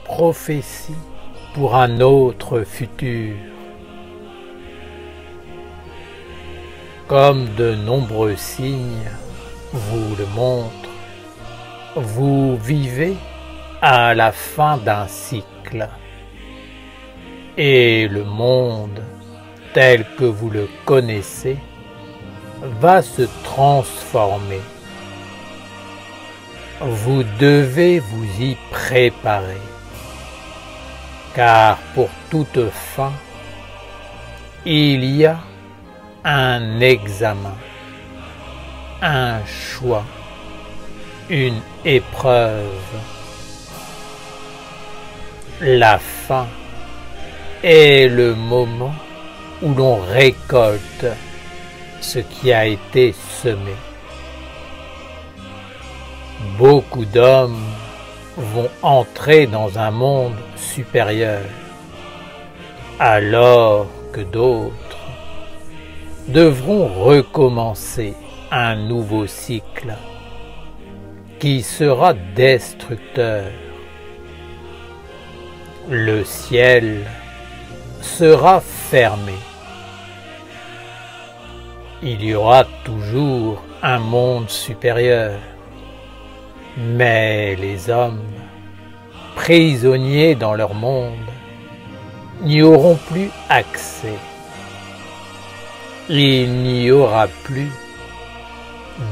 prophéties pour un autre futur. Comme de nombreux signes vous le montrent, vous vivez à la fin d'un cycle et le monde tel que vous le connaissez va se transformer. Vous devez vous y préparer, car pour toute fin, il y a un examen, un choix, une épreuve. La fin est le moment où l'on récolte ce qui a été semé. Beaucoup d'hommes vont entrer dans un monde supérieur, alors que d'autres devront recommencer un nouveau cycle qui sera destructeur. Le ciel sera fermé. Il y aura toujours un monde supérieur, mais les hommes, prisonniers dans leur monde, n'y auront plus accès. Il n'y aura plus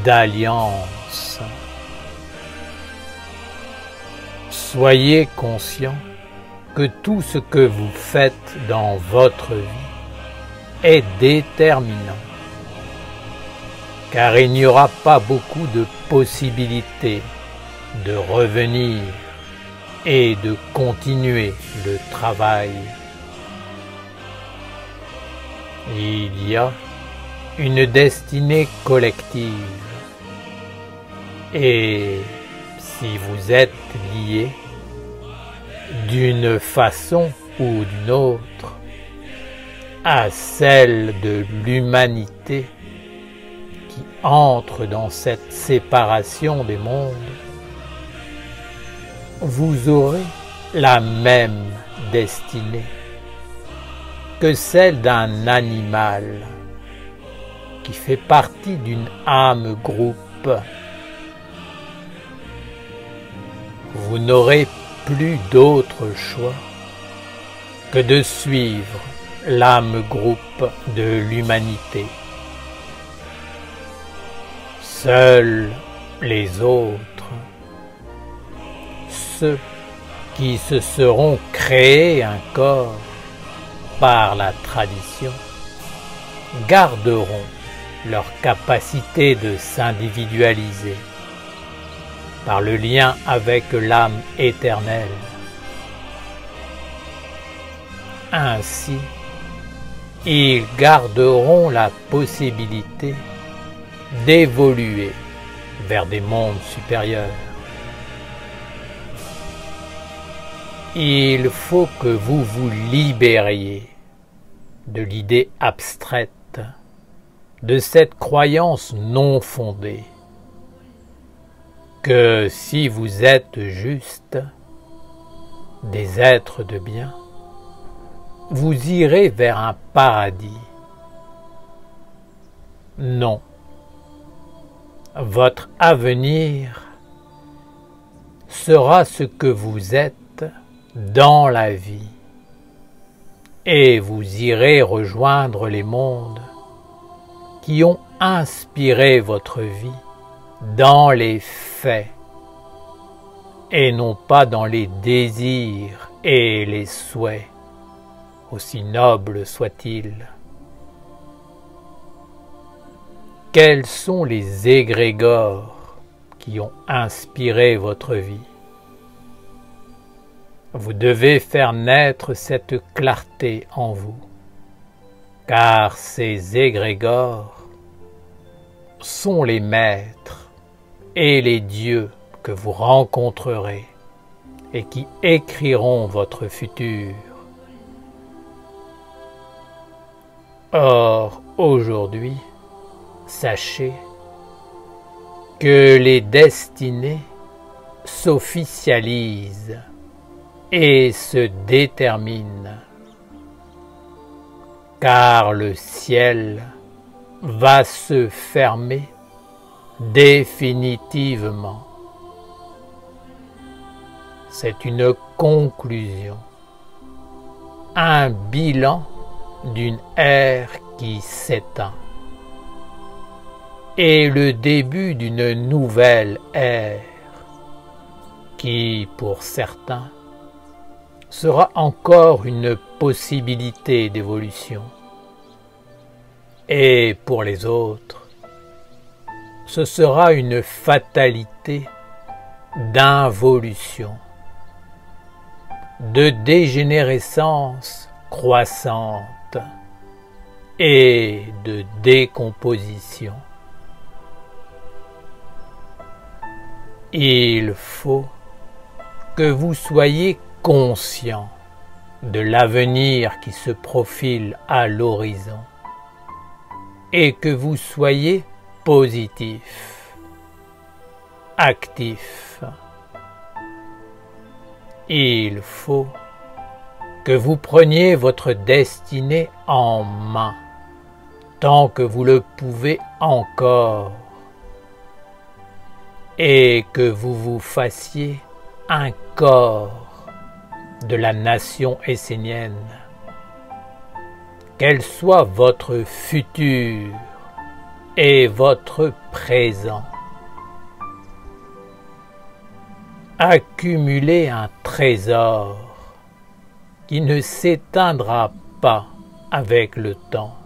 d'alliance. Soyez conscients que tout ce que vous faites dans votre vie est déterminant, car il n'y aura pas beaucoup de possibilités de revenir et de continuer le travail. Il y a une destinée collective et si vous êtes liés d'une façon ou d'une autre à celle de l'humanité qui entre dans cette séparation des mondes, vous aurez la même destinée que celle d'un animal qui fait partie d'une âme groupe. Vous n'aurez plus d'autre choix que de suivre l'âme groupe de l'humanité. Seuls les autres, ceux qui se seront créés un corps par la tradition, garderont leur capacité de s'individualiser par le lien avec l'âme éternelle. Ainsi, ils garderont la possibilité d'évoluer vers des mondes supérieurs. Il faut que vous vous libériez de l'idée abstraite, de cette croyance non fondée, que si vous êtes juste, des êtres de bien, vous irez vers un paradis. Non. Votre avenir sera ce que vous êtes dans la vie, et vous irez rejoindre les mondes qui ont inspiré votre vie dans les faits et non pas dans les désirs et les souhaits, aussi nobles soient-ils. Quels sont les égrégores qui ont inspiré votre vie? Vous devez faire naître cette clarté en vous, car ces égrégores sont les maîtres et les dieux que vous rencontrerez et qui écriront votre futur. Or, aujourd'hui, sachez que les destinées s'officialisent et se détermine, car le ciel va se fermer définitivement. C'est une conclusion, un bilan d'une ère qui s'éteint et le début d'une nouvelle ère qui, pour certains, sera encore une possibilité d'évolution. Et pour les autres, ce sera une fatalité d'involution, de dégénérescence croissante et de décomposition. Il faut que vous soyez conscient de l'avenir qui se profile à l'horizon et que vous soyez positif, actif. Il faut que vous preniez votre destinée en main tant que vous le pouvez encore et que vous vous fassiez un corps de la nation essénienne, qu'elle soit votre futur et votre présent. Accumulez un trésor qui ne s'éteindra pas avec le temps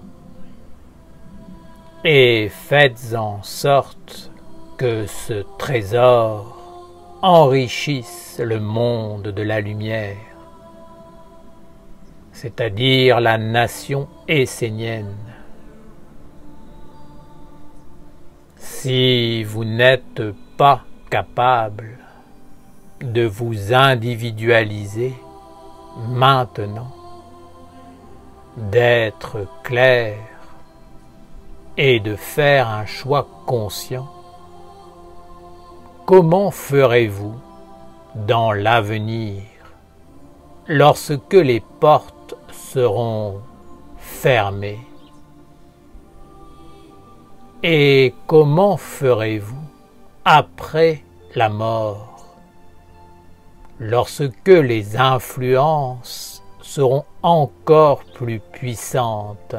et faites en sorte que ce trésor enrichisse le monde de la lumière, c'est-à-dire la nation essénienne. Si vous n'êtes pas capable de vous individualiser maintenant, d'être clair et de faire un choix conscient, comment ferez-vous dans l'avenir lorsque les portes seront fermées? Et comment ferez-vous après la mort, lorsque les influences seront encore plus puissantes,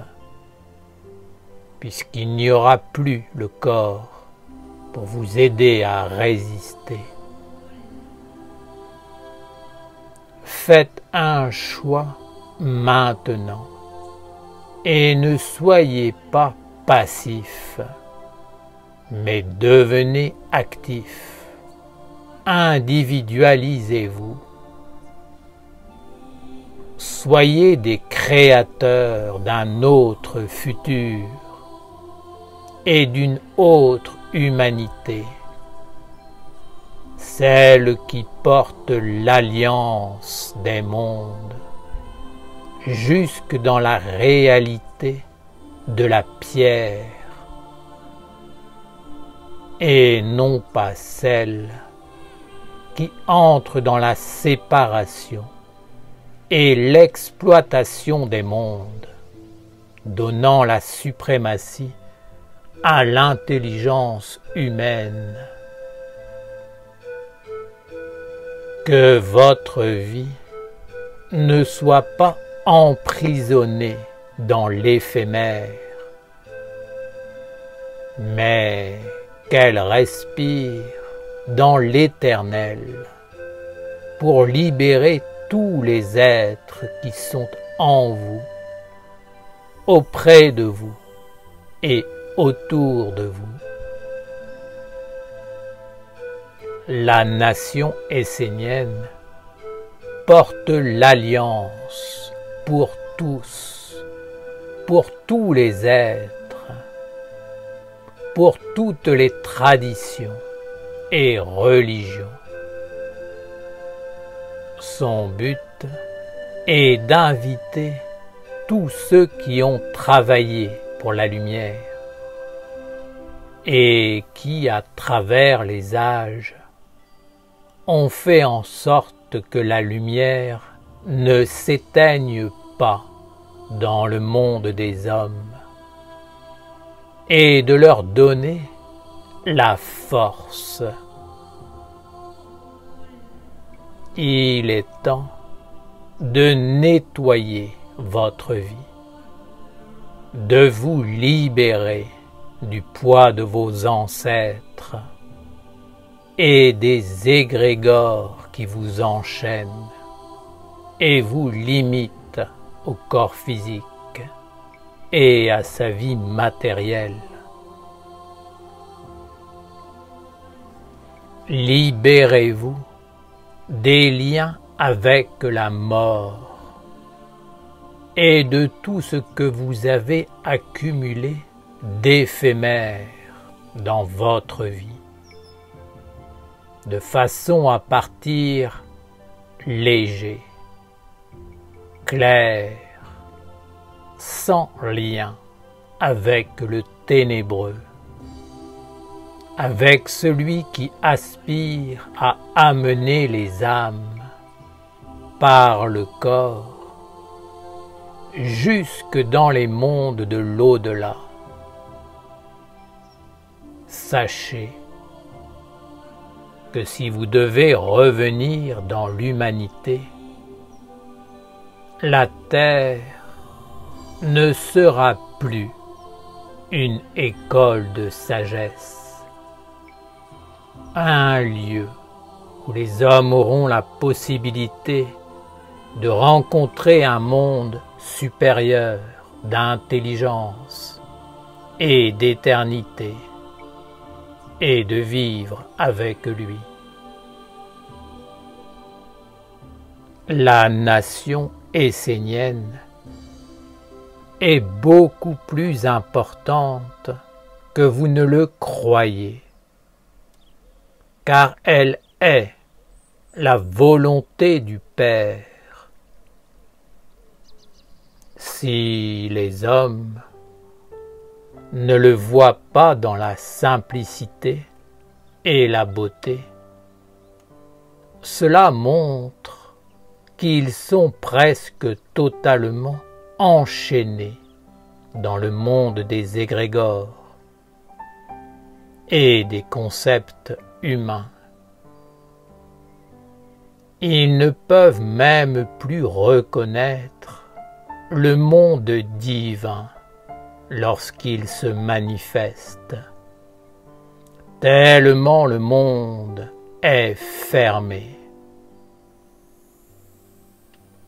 puisqu'il n'y aura plus le corps pour vous aider à résister? Faites un choix maintenant et ne soyez pas passif, mais devenez actif. Individualisez-vous. Soyez des créateurs d'un autre futur et d'une autre humanité, celle qui porte l'alliance des mondes jusque dans la réalité de la pierre et non pas celle qui entre dans la séparation et l'exploitation des mondes, donnant la suprématie à l'intelligence humaine. Que votre vie ne soit pas emprisonnée dans l'éphémère, mais qu'elle respire dans l'éternel pour libérer tous les êtres qui sont en vous, auprès de vous et autour de vous. La nation essénienne porte l'alliance pour tous, pour tous les êtres, pour toutes les traditions et religions. Son but est d'inviter tous ceux qui ont travaillé pour la lumière et qui, à travers les âges, ont fait en sorte sorte que la lumière ne s'éteigne pas dans le monde des hommes, et de leur donner la force. Il est temps de nettoyer votre vie, de vous libérer du poids de vos ancêtres et des égrégores qui vous enchaînent et vous limitent au corps physique et à sa vie matérielle. Libérez-vous des liens avec la mort et de tout ce que vous avez accumulé d'éphémère dans votre vie, de façon à partir léger, clair, sans lien avec le ténébreux, avec celui qui aspire à amener les âmes par le corps jusque dans les mondes de l'au-delà. Sachez que si vous devez revenir dans l'humanité, la Terre ne sera plus une école de sagesse, un lieu où les hommes auront la possibilité de rencontrer un monde supérieur d'intelligence et d'éternité et de vivre avec lui. La nation essénienne est beaucoup plus importante que vous ne le croyez, car elle est la volonté du Père. Si les hommes ne le voient pas dans la simplicité et la beauté, cela montre qu'ils sont presque totalement enchaînés dans le monde des égrégores et des concepts humains. Ils ne peuvent même plus reconnaître le monde divin lorsqu'il se manifeste, tellement le monde est fermé.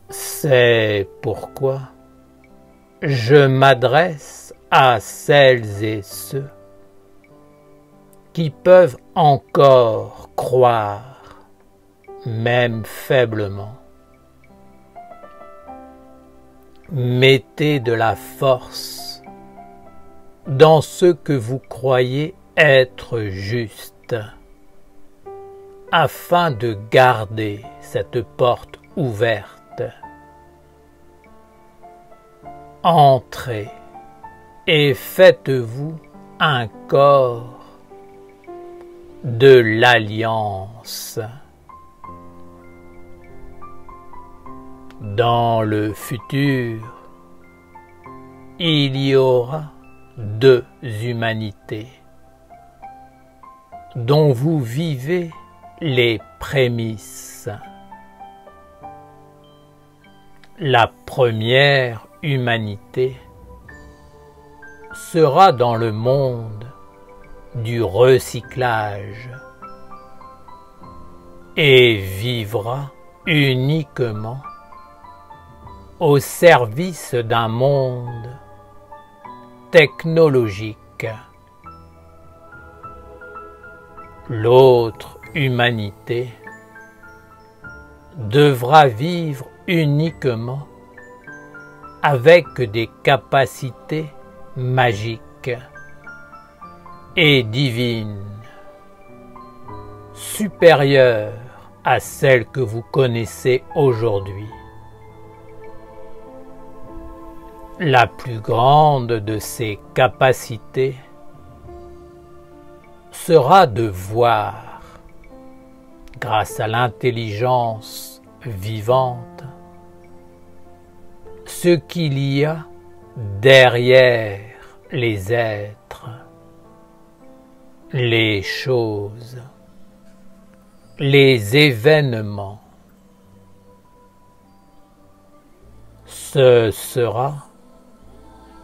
C'est pourquoi je m'adresse à celles et ceux qui peuvent encore croire, même faiblement. Mettez de la force dans ce que vous croyez être juste, afin de garder cette porte ouverte. Entrez et faites-vous un corps de l'Alliance. Dans le futur, il y aura 2 humanités dont vous vivez les prémices. La première humanité sera dans le monde du recyclage et vivra uniquement au service d'un monde technologique. L'autre humanité devra vivre uniquement avec des capacités magiques et divines, supérieures à celles que vous connaissez aujourd'hui. La plus grande de ces capacités sera de voir, grâce à l'intelligence vivante ce qu'il y a derrière les êtres, les choses, les événements. Ce sera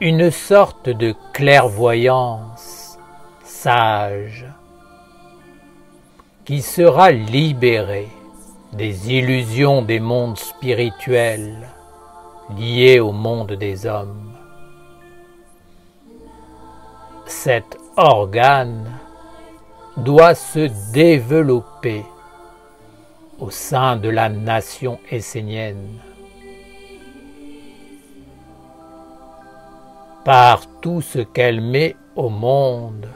une sorte de clairvoyance sage qui sera libérée des illusions des mondes spirituels liés au monde des hommes. Cet organe doit se développer au sein de la nation essénienne. Par tout ce qu'elle met au monde,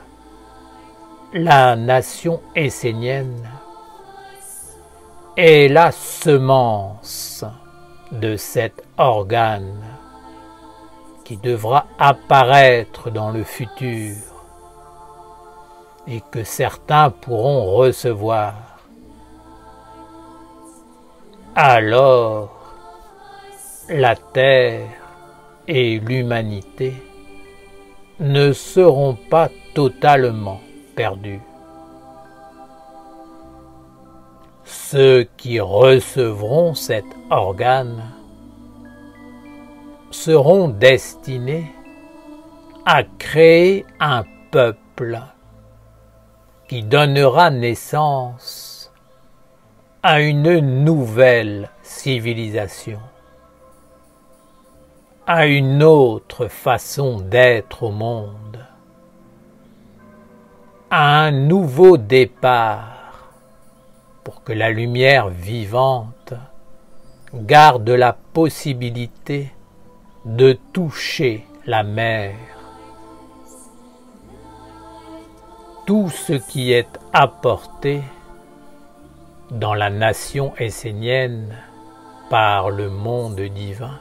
la nation essénienne est la semence de cet organe qui devra apparaître dans le futur et que certains pourront recevoir. Alors, la Terre et l'humanité ne seront pas totalement perdus. Ceux qui recevront cet organe seront destinés à créer un peuple qui donnera naissance à une nouvelle civilisation, à une autre façon d'être au monde, à un nouveau départ pour que la lumière vivante garde la possibilité de toucher la mer. Tout ce qui est apporté dans la nation essénienne par le monde divin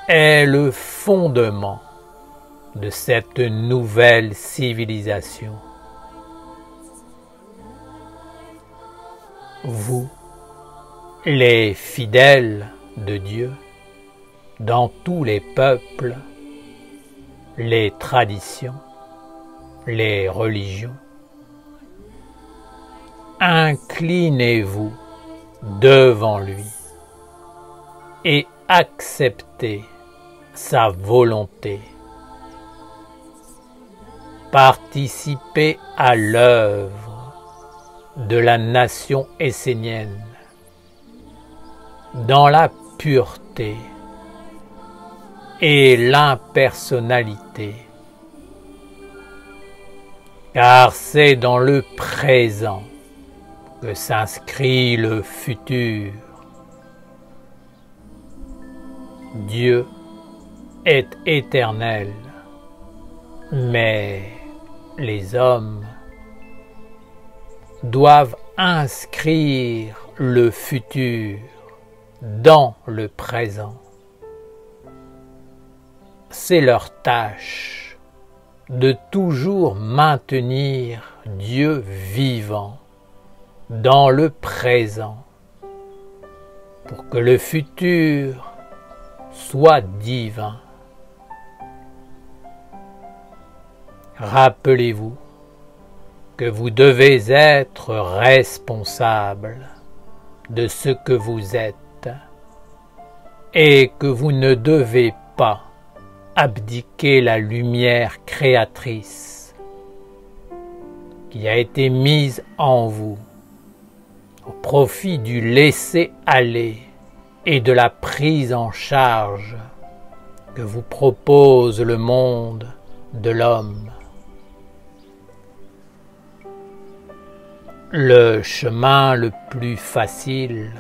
est le fondement de cette nouvelle civilisation. Vous, les fidèles de Dieu, dans tous les peuples, les traditions, les religions, inclinez-vous devant lui et acceptez sa volonté. Participez à l'œuvre de la nation essénienne dans la pureté et l'impersonnalité, car c'est dans le présent que s'inscrit le futur. Dieu est éternel, mais les hommes doivent inscrire le futur dans le présent. C'est leur tâche de toujours maintenir Dieu vivant dans le présent pour que le futur soit divin. Rappelez-vous que vous devez être responsable de ce que vous êtes et que vous ne devez pas abdiquer la lumière créatrice qui a été mise en vous au profit du laisser-aller et de la prise en charge que vous propose le monde de l'homme. Le chemin le plus facile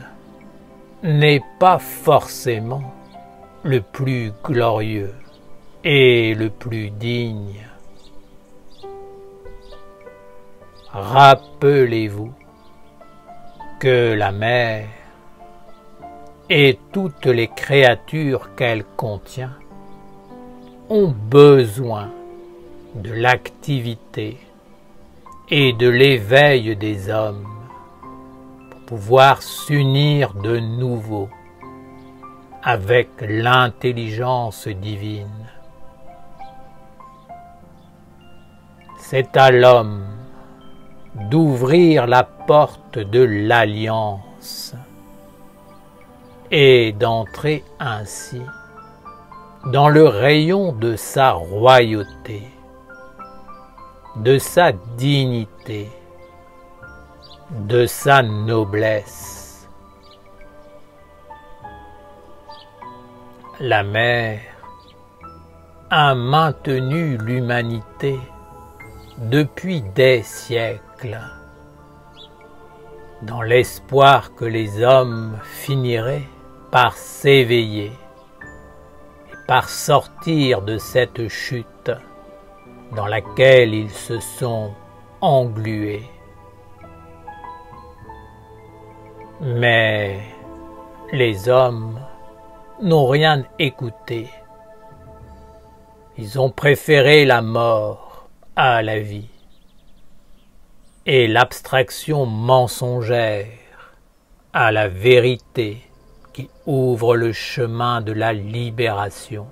n'est pas forcément le plus glorieux et le plus digne. Rappelez-vous que la mer et toutes les créatures qu'elle contient ont besoin de l'activité et de l'éveil des hommes pour pouvoir s'unir de nouveau avec l'intelligence divine. C'est à l'homme d'ouvrir la porte de l'alliance et d'entrer ainsi dans le rayon de sa royauté, de sa dignité, de sa noblesse. La mer a maintenu l'humanité depuis des siècles, dans l'espoir que les hommes finiraient par s'éveiller et par sortir de cette chute dans laquelle ils se sont englués. Mais les hommes n'ont rien écouté. Ils ont préféré la mort à la vie et l'abstraction mensongère à la vérité qui ouvre le chemin de la libération.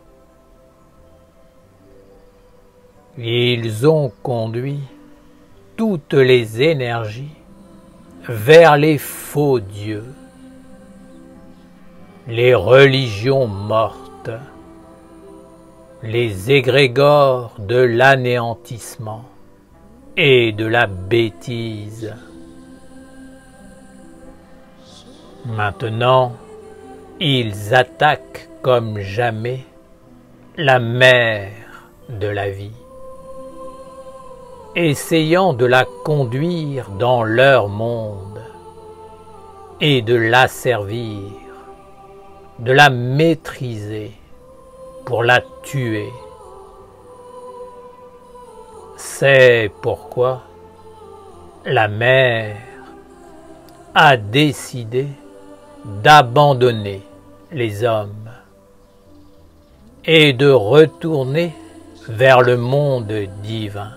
Ils ont conduit toutes les énergies vers les faux dieux, les religions mortes, les égrégores de l'anéantissement et de la bêtise. Maintenant, ils attaquent comme jamais la mère de la vie, essayant de la conduire dans leur monde et de l'asservir, de la maîtriser pour la tuer. C'est pourquoi la mère a décidé d'abandonner les hommes et de retourner vers le monde divin.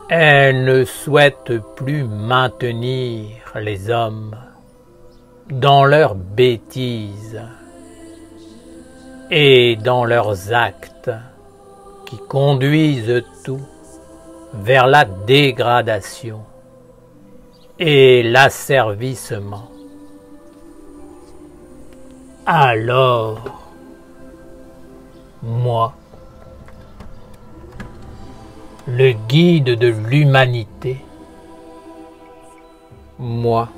Elle ne souhaite plus maintenir les hommes dans leurs bêtises et dans leurs actes qui conduisent tout vers la dégradation et l'asservissement. Alors, moi, le guide de l'humanité, moi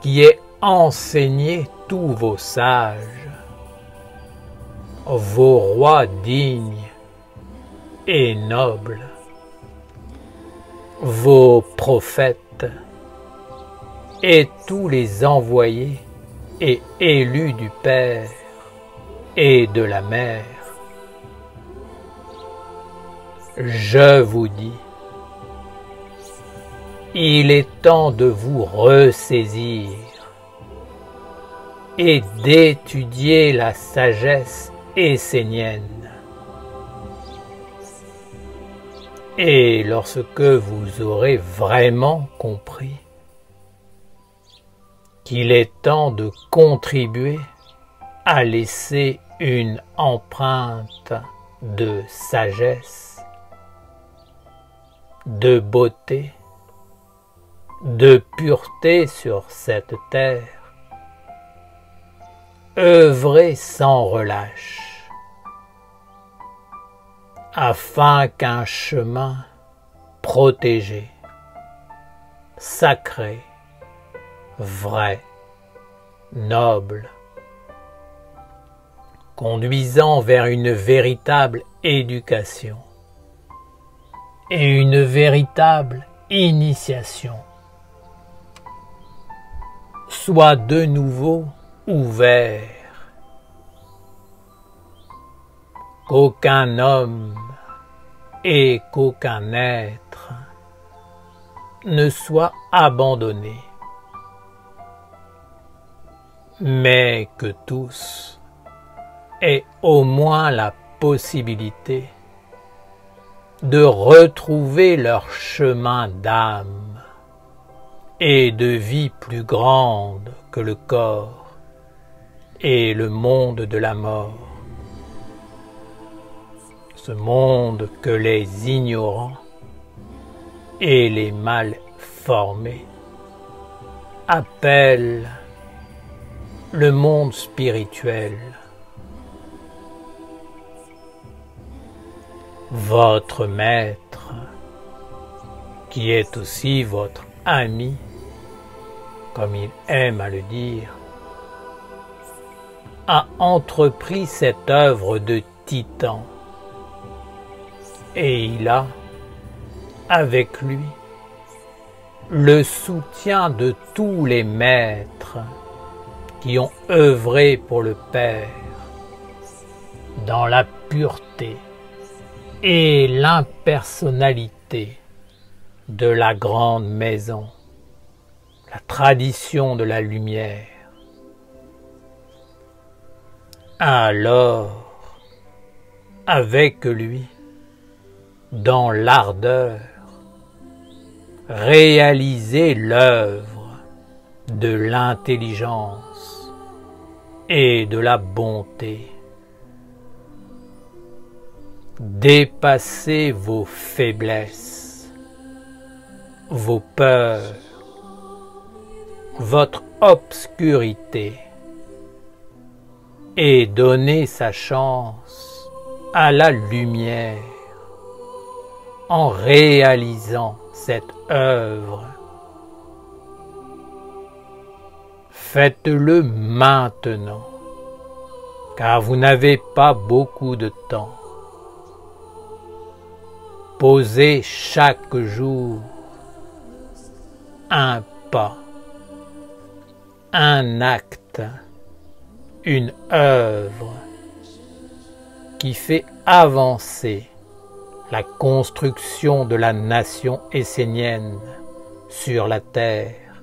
qui ai enseigné tous vos sages, vos rois dignes et nobles, vos prophètes et tous les envoyés et élus du Père et de la Mère, je vous dis, il est temps de vous ressaisir et d'étudier la sagesse essénienne. Et lorsque vous aurez vraiment compris qu'il est temps de contribuer à laisser une empreinte de sagesse, de beauté, de pureté sur cette terre, œuvrez sans relâche, afin qu'un chemin protégé, sacré, vrai, noble, conduisant vers une véritable éducation et une véritable initiation, soit de nouveau ouvert, qu'aucun homme et qu'aucun être ne soit abandonné, mais que tous aient au moins la possibilité de retrouver leur chemin d'âme et de vie plus grande que le corps et le monde de la mort, ce monde que les ignorants et les mal formés appellent le monde spirituel. Votre maître, qui est aussi votre ami, comme il aime à le dire, a entrepris cette œuvre de titan, et il a, avec lui, le soutien de tous les maîtres qui ont œuvré pour le Père dans la pureté et l'impersonnalité de la grande maison, la tradition de la lumière. Alors, avec lui, dans l'ardeur, réalisez l'œuvre de l'intelligence et de la bonté. Dépassez vos faiblesses, vos peurs, votre obscurité et donnez sa chance à la lumière en réalisant cette œuvre. Faites-le maintenant, car vous n'avez pas beaucoup de temps. Posez chaque jour un pas, un acte, une œuvre qui fait avancer la construction de la nation essénienne sur la terre.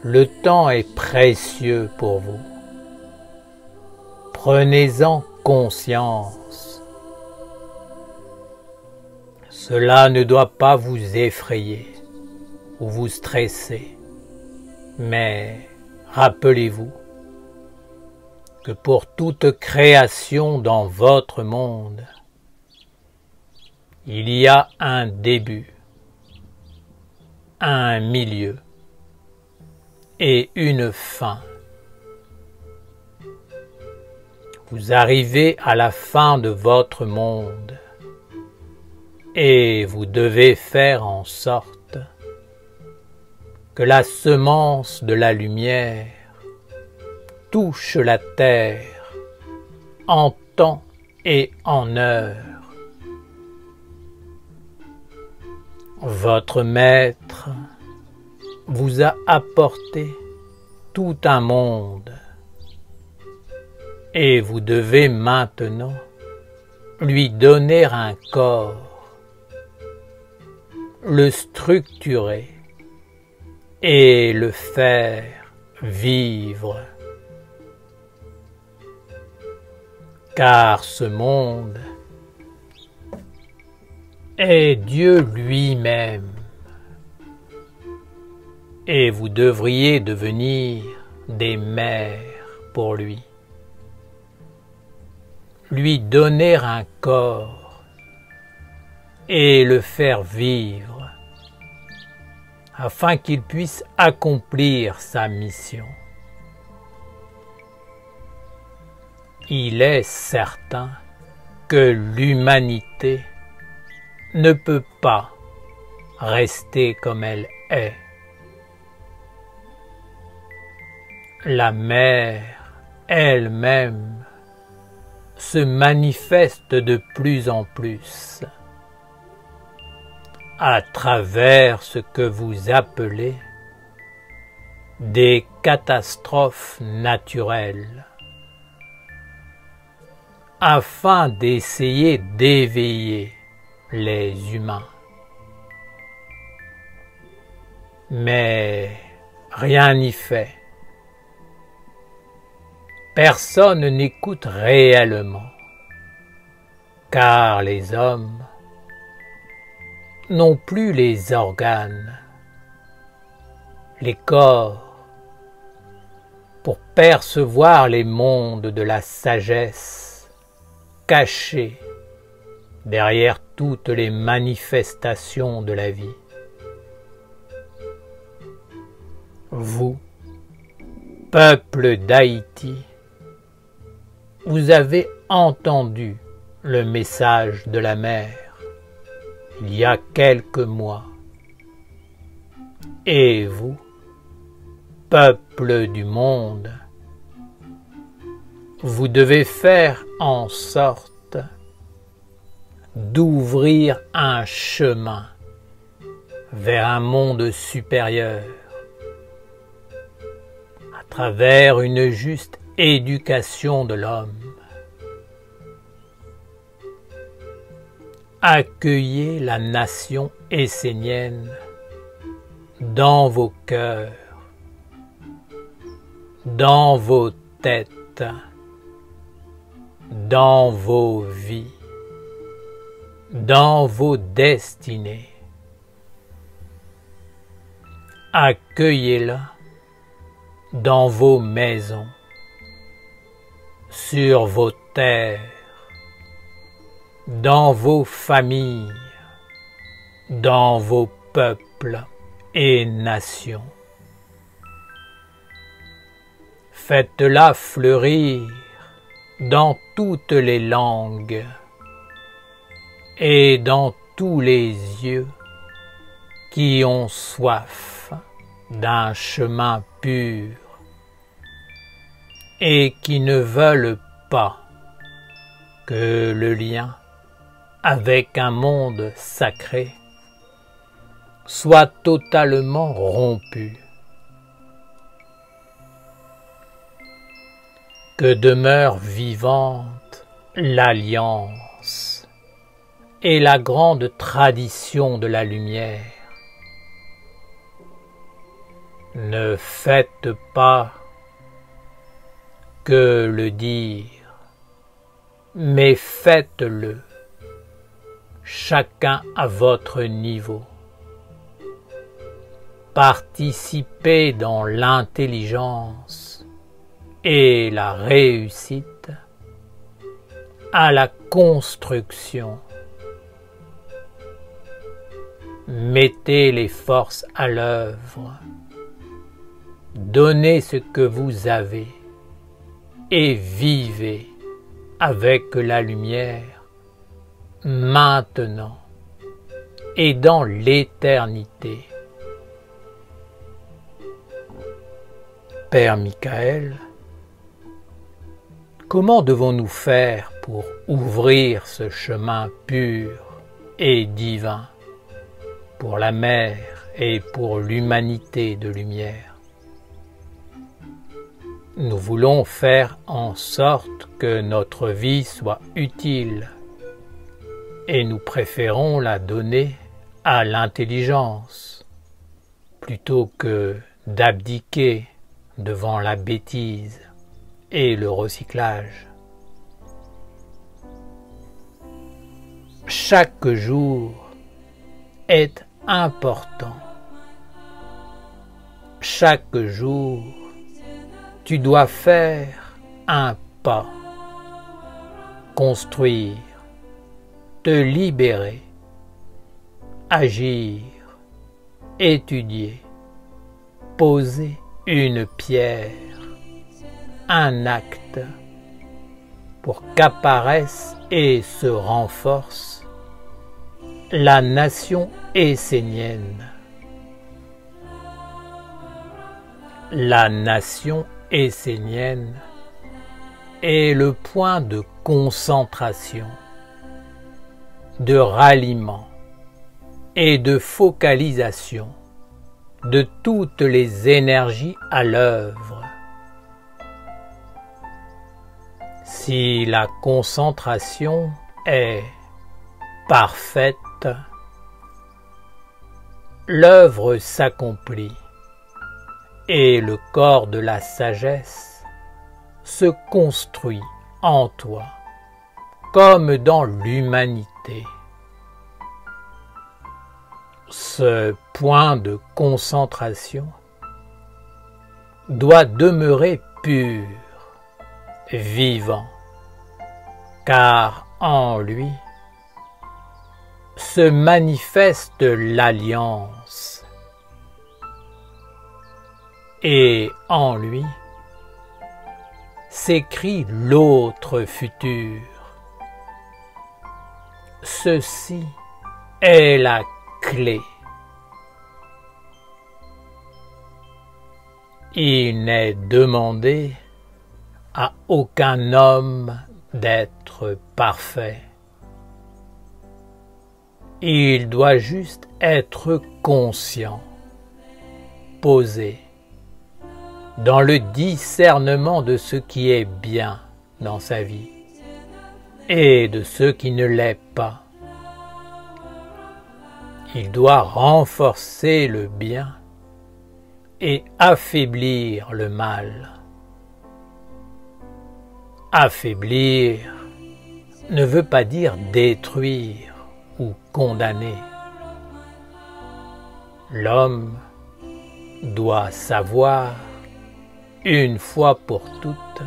Le temps est précieux pour vous. Prenez-en conscience. Cela ne doit pas vous effrayer ou vous stresser, mais rappelez-vous que pour toute création dans votre monde, il y a un début, un milieu et une fin. Vous arrivez à la fin de votre monde et vous devez faire en sorte que la semence de la lumière touche la terre en temps et en heure. Votre maître vous a apporté tout un monde et vous devez maintenant lui donner un corps, le structurer et le faire vivre. Car ce monde est Dieu lui-même et vous devriez devenir des mères pour lui. Lui donner un corps et le faire vivre afin qu'il puisse accomplir sa mission. Il est certain que l'humanité ne peut pas rester comme elle est. La mère elle-même se manifeste de plus en plus à travers ce que vous appelez des catastrophes naturelles, afin d'essayer d'éveiller les humains. Mais rien n'y fait. Personne n'écoute réellement, car les hommes non plus les organes, les corps, pour percevoir les mondes de la sagesse cachés derrière toutes les manifestations de la vie. Vous, peuple d'Haïti, vous avez entendu le message de la mer il y a quelques mois. Et vous, peuple du monde, vous devez faire en sorte d'ouvrir un chemin vers un monde supérieur à travers une juste éducation de l'homme. Accueillez la nation essénienne dans vos cœurs, dans vos têtes, dans vos vies, dans vos destinées. Accueillez-la dans vos maisons, sur vos terres, dans vos familles, dans vos peuples et nations. Faites-la fleurir dans toutes les langues et dans tous les yeux qui ont soif d'un chemin pur et qui ne veulent pas que le lien avec un monde sacré soit totalement rompu. Que demeure vivante l'alliance et la grande tradition de la lumière. Ne faites pas que le dire, mais faites-le, chacun à votre niveau. Participez dans l'intelligence et la réussite à la construction. Mettez les forces à l'œuvre. Donnez ce que vous avez et vivez avec la lumière maintenant et dans l'éternité. Père Michael, comment devons-nous faire pour ouvrir ce chemin pur et divin pour la mer et pour l'humanité de lumière? Nous voulons faire en sorte que notre vie soit utile et nous préférons la donner à l'intelligence plutôt que d'abdiquer devant la bêtise et le recyclage. Chaque jour est important. Chaque jour, tu dois faire un pas, construire, te libérer, agir, étudier, poser une pierre, un acte, pour qu'apparaisse et se renforce la nation essénienne. La nation essénienne est le point de concentration, de ralliement et de focalisation de toutes les énergies à l'œuvre. Si la concentration est parfaite, l'œuvre s'accomplit et le corps de la sagesse se construit en toi comme dans l'humanité. Ce point de concentration doit demeurer pur, vivant, car en lui se manifeste l'alliance et en lui s'écrit l'autre futur. Ceci est la clé. Il n'est demandé à aucun homme d'être parfait. Il doit juste être conscient, posé, dans le discernement de ce qui est bien dans sa vie et de ce qui ne l'est pas. Il doit renforcer le bien et affaiblir le mal. Affaiblir ne veut pas dire détruire ou condamner. L'homme doit savoir, une fois pour toutes,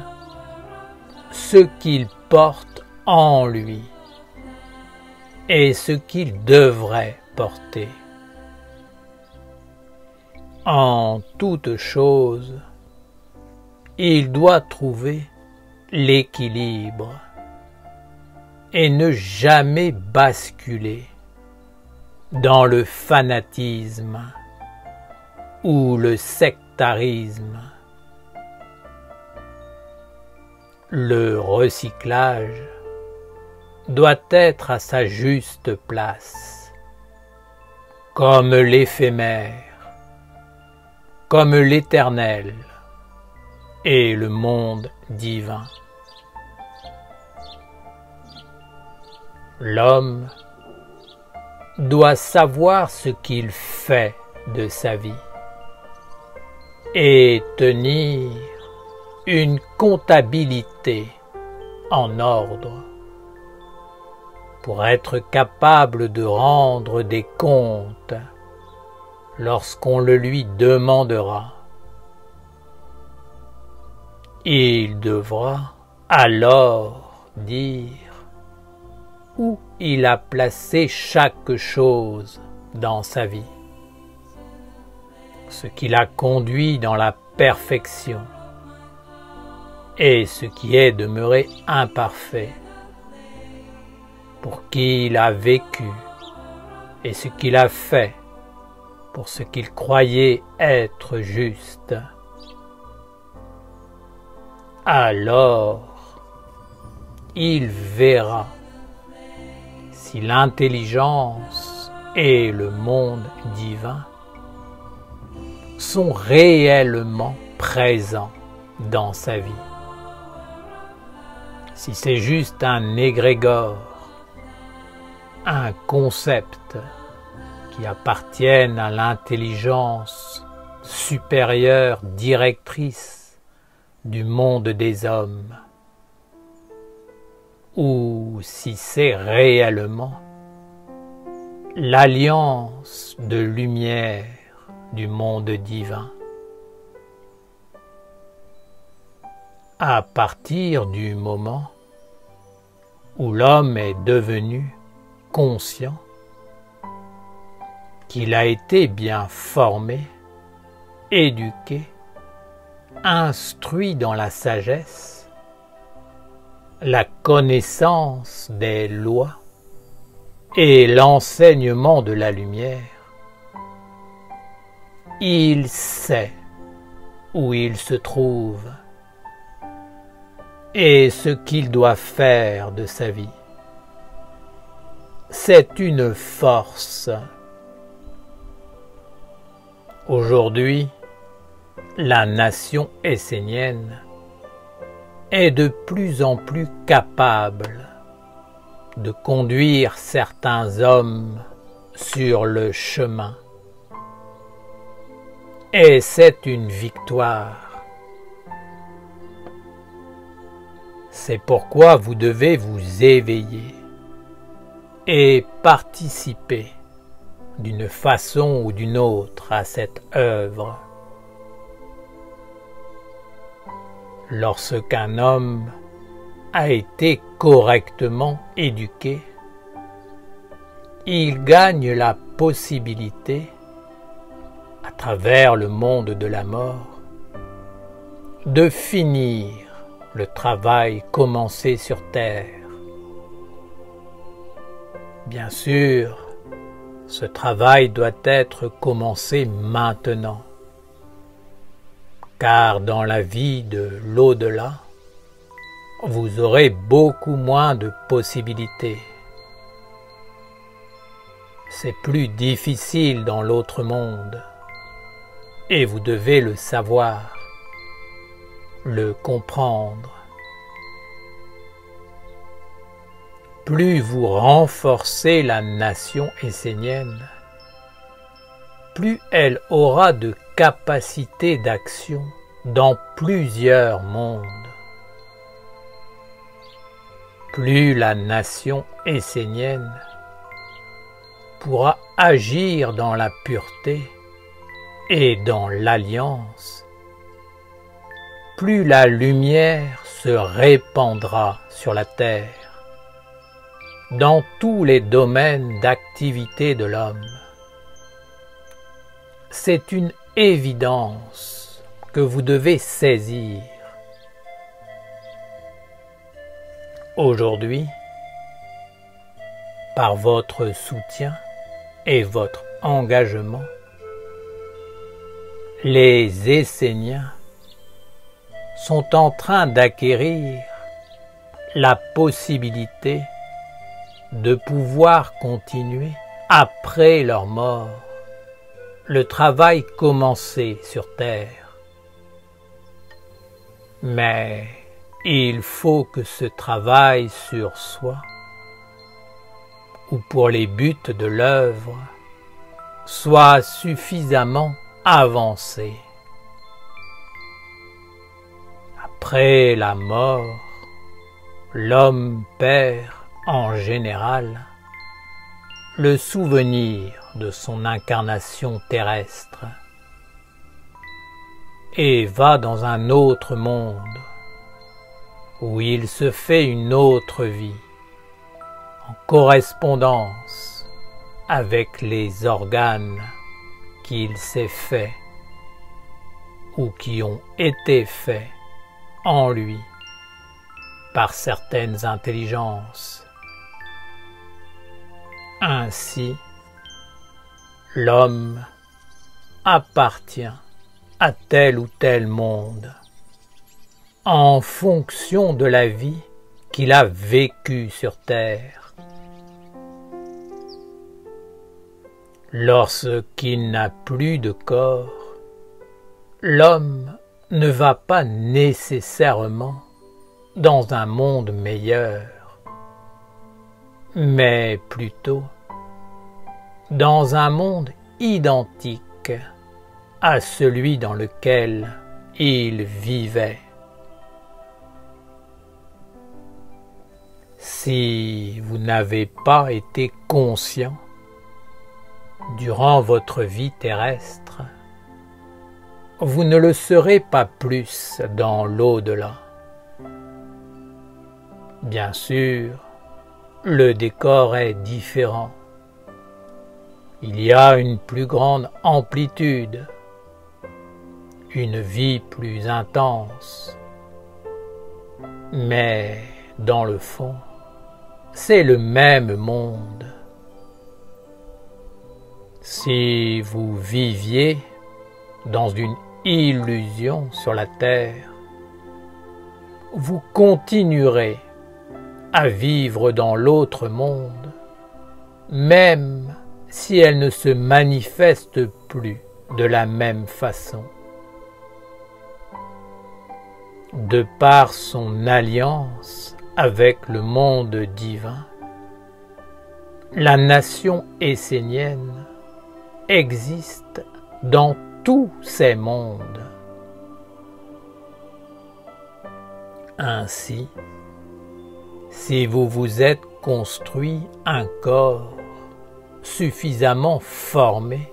ce qu'il porte en lui et ce qu'il devrait porter. En toute chose, il doit trouver l'équilibre et ne jamais basculer dans le fanatisme ou le sectarisme. Le recyclage doit être à sa juste place, comme l'éphémère, comme l'éternel et le monde divin. L'homme doit savoir ce qu'il fait de sa vie et tenir une comptabilité en ordre pour être capable de rendre des comptes lorsqu'on le lui demandera. Il devra alors dire où il a placé chaque chose dans sa vie, ce qui l'a conduit dans la perfection et ce qui est demeuré imparfait, pour qui il a vécu et ce qu'il a fait pour ce qu'il croyait être juste. Alors, il verra si l'intelligence et le monde divin sont réellement présents dans sa vie. Si c'est juste un égrégore, un concept qui appartiennent à l'intelligence supérieure directrice du monde des hommes, ou si c'est réellement l'alliance de lumière du monde divin. À partir du moment où l'homme est devenu conscient qu'il a été bien formé, éduqué, instruit dans la sagesse, la connaissance des lois et l'enseignement de la lumière, il sait où il se trouve et ce qu'il doit faire de sa vie. C'est une force. Aujourd'hui, la nation essénienne est de plus en plus capable de conduire certains hommes sur le chemin. Et c'est une victoire. C'est pourquoi vous devez vous éveiller et participer d'une façon ou d'une autre à cette œuvre. Lorsqu'un homme a été correctement éduqué, il gagne la possibilité, à travers le monde de la mort, de finir le travail commencé sur terre. Bien sûr, ce travail doit être commencé maintenant, car dans la vie de l'au-delà, vous aurez beaucoup moins de possibilités. C'est plus difficile dans l'autre monde, et vous devez le savoir, le comprendre. Plus vous renforcez la nation essénienne, plus elle aura de capacités d'action dans plusieurs mondes. Plus la nation essénienne pourra agir dans la pureté et dans l'alliance, plus la lumière se répandra sur la terre, dans tous les domaines d'activité de l'homme. C'est une évidence que vous devez saisir. Aujourd'hui, par votre soutien et votre engagement, les Esséniens sont en train d'acquérir la possibilité de pouvoir continuer après leur mort le travail commencé sur terre. Mais il faut que ce travail sur soi, ou pour les buts de l'œuvre, soit suffisamment avancé. Après la mort, l'homme perd en général le souvenir de son incarnation terrestre et va dans un autre monde où il se fait une autre vie en correspondance avec les organes qu'il s'est fait ou qui ont été faits en lui par certaines intelligences. Ainsi, l'homme appartient à tel ou tel monde en fonction de la vie qu'il a vécue sur terre. Lorsqu'il n'a plus de corps, l'homme ne va pas nécessairement dans un monde meilleur, mais plutôt dans un monde identique à celui dans lequel il vivait. Si vous n'avez pas été conscient durant votre vie terrestre, vous ne le serez pas plus dans l'au-delà. Bien sûr, le décor est différent. Il y a une plus grande amplitude, une vie plus intense. Mais dans le fond, c'est le même monde. Si vous viviez dans une illusion sur la terre, vous continuerez à vivre dans l'autre monde, même si elle ne se manifeste plus de la même façon. De par son alliance avec le monde divin, la nation essénienne existe dans tous ces mondes. Ainsi, si vous vous êtes construit un corps suffisamment formé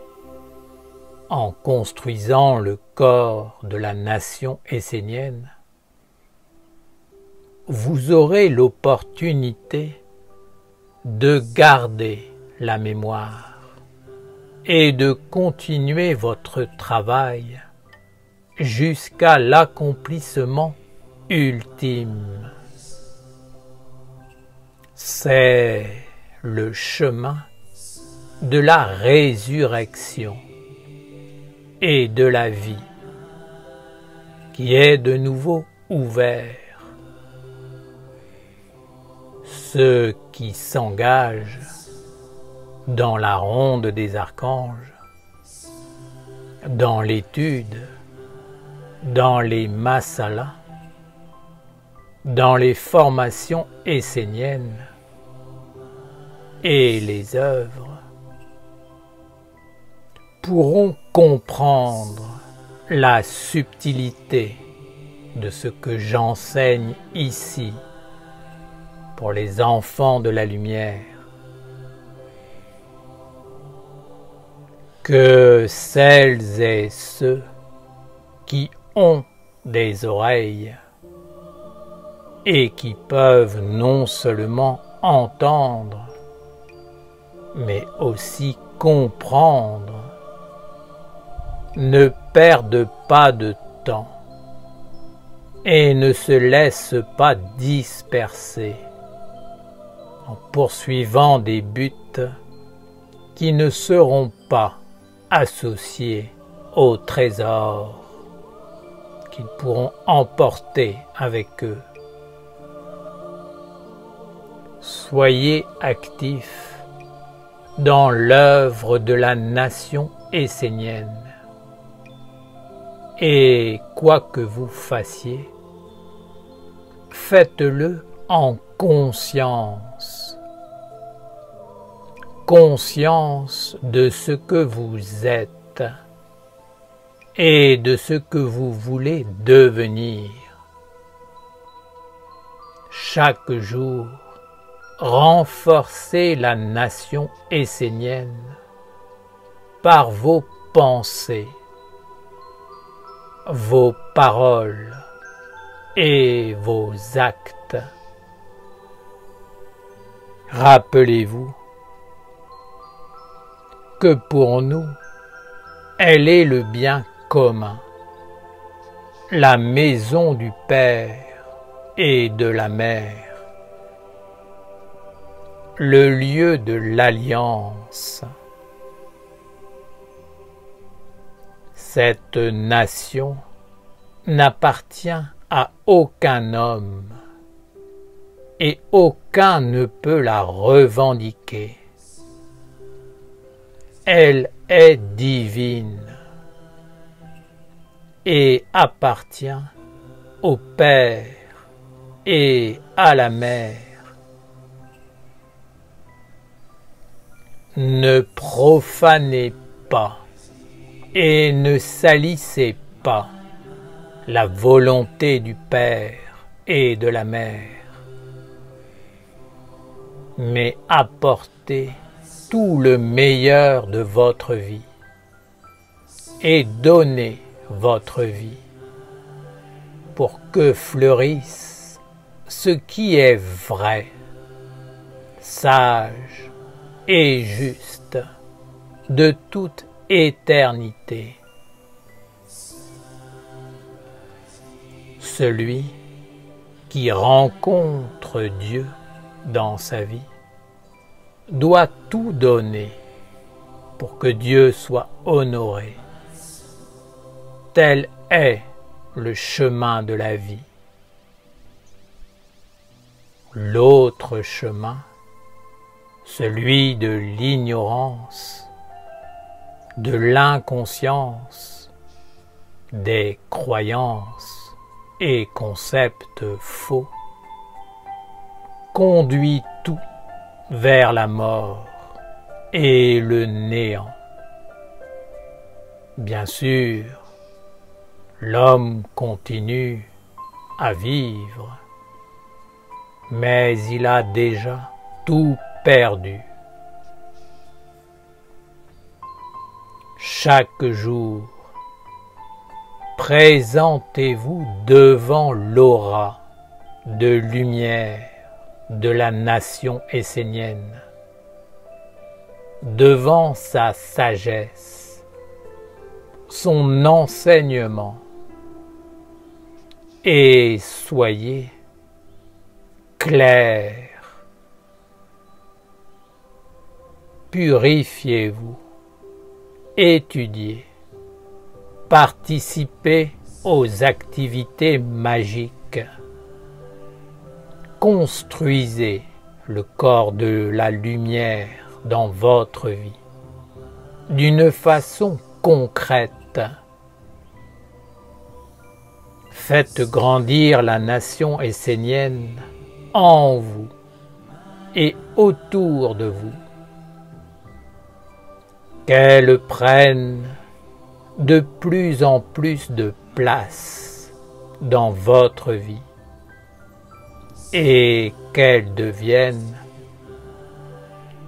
en construisant le corps de la nation essénienne, vous aurez l'opportunité de garder la mémoire et de continuer votre travail jusqu'à l'accomplissement ultime. C'est le chemin de la résurrection et de la vie qui est de nouveau ouvert. Ceux qui s'engagent dans la ronde des archanges, dans l'étude, dans les masalas, dans les formations esséniennes et les œuvres, pourront comprendre la subtilité de ce que j'enseigne ici pour les enfants de la lumière. Que celles et ceux qui ont des oreilles et qui peuvent non seulement entendre, mais aussi comprendre, ne perdent pas de temps et ne se laissent pas disperser en poursuivant des buts qui ne seront pas associés au trésor qu'ils pourront emporter avec eux. Soyez actifs dans l'œuvre de la nation essénienne. Et quoi que vous fassiez, faites-le en conscience. Conscience de ce que vous êtes et de ce que vous voulez devenir. Chaque jour, renforcez la nation essénienne par vos pensées, vos paroles et vos actes. Rappelez-vous que pour nous, elle est le bien commun, la maison du Père et de la Mère, le lieu de l'alliance. Cette nation n'appartient à aucun homme et aucun ne peut la revendiquer. Elle est divine et appartient au Père et à la Mère. Ne profanez pas et ne salissez pas la volonté du Père et de la Mère, mais apportez tout le meilleur de votre vie et donnez votre vie pour que fleurisse ce qui est vrai, sage et juste de toute éternité. Celui qui rencontre Dieu dans sa vie doit tout donner pour que Dieu soit honoré. Tel est le chemin de la vie. L'autre chemin, celui de l'ignorance, de l'inconscience, des croyances et concepts faux, conduit tout vers la mort et le néant. Bien sûr, l'homme continue à vivre, mais il a déjà tout perdu. chaque jour, présentez-vous devant l'aura de lumière de la nation essénienne, devant sa sagesse, son enseignement, et soyez clair. Purifiez-vous, étudiez, participez aux activités magiques, construisez le corps de la lumière dans votre vie d'une façon concrète. Faites grandir la nation essénienne en vous et autour de vous. Qu'elle prenne de plus en plus de place dans votre vie et qu'elle devienne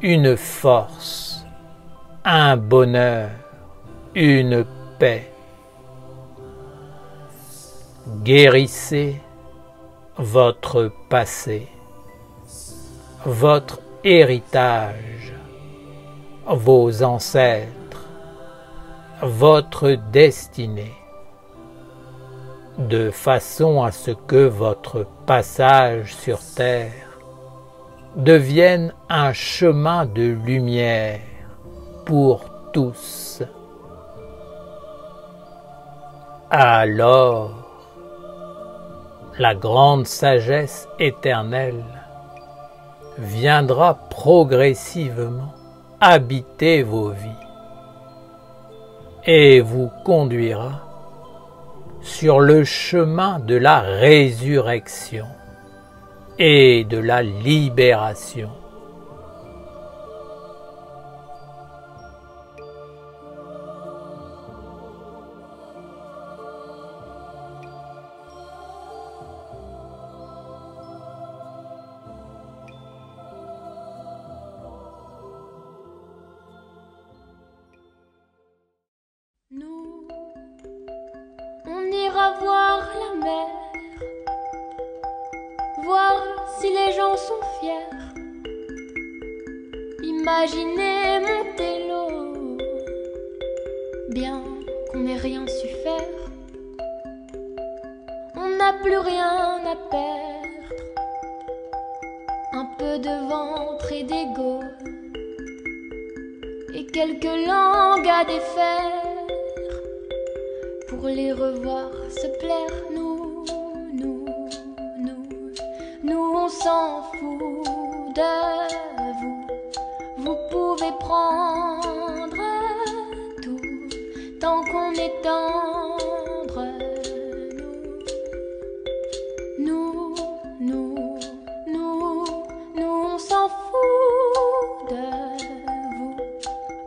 une force, un bonheur, une paix. Guérissez votre passé, votre héritage, vos ancêtres, votre destinée, de façon à ce que votre passage sur terre devienne un chemin de lumière pour tous. Alors, la grande sagesse éternelle viendra progressivement habiter vos vies et vous conduira sur le chemin de la résurrection et de la libération. Nous, on ira voir la mer, voir si les gens sont fiers. Imaginez monter l'eau, bien qu'on n'ait rien su faire. On n'a plus rien à perdre, un peu de ventre et d'ego, et quelques langues à défaire. Pour les revoir se plaire, nous on s'en fout de vous. Vous pouvez prendre tout tant qu'on est tendre. Nous on s'en fout de vous.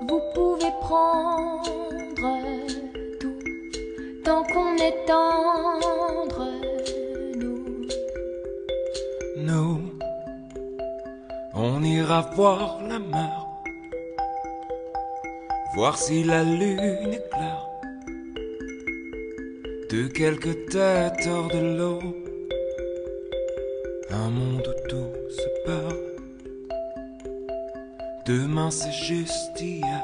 Vous pouvez prendre tout tant qu'on est tendre. Nous, on ira voir la mer, voir si la lune éclaire de quelques têtes hors de l'eau. Un monde où tout se perd. Demain c'est juste hier,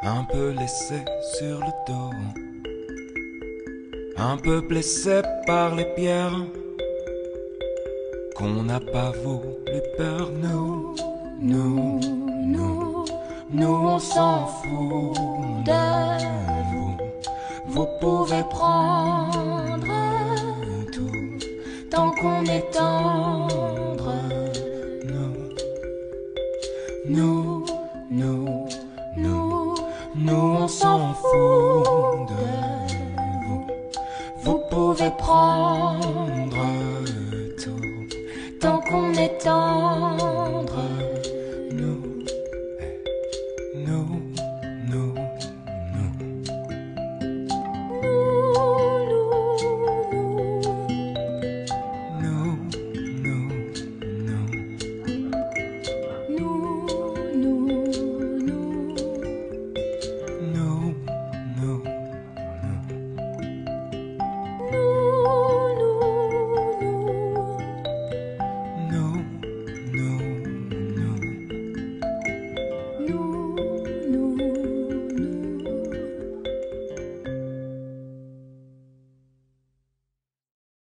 un peu laissé sur le dos, un peu blessé par les pierres qu'on n'a pas voulu perdre. Nous on s'en fout de vous. Vous pouvez prendre tout tant qu'on est tendre. Nous on s'en fout de vous. Vous pouvez prendre tout tant qu'on est tendre. Nous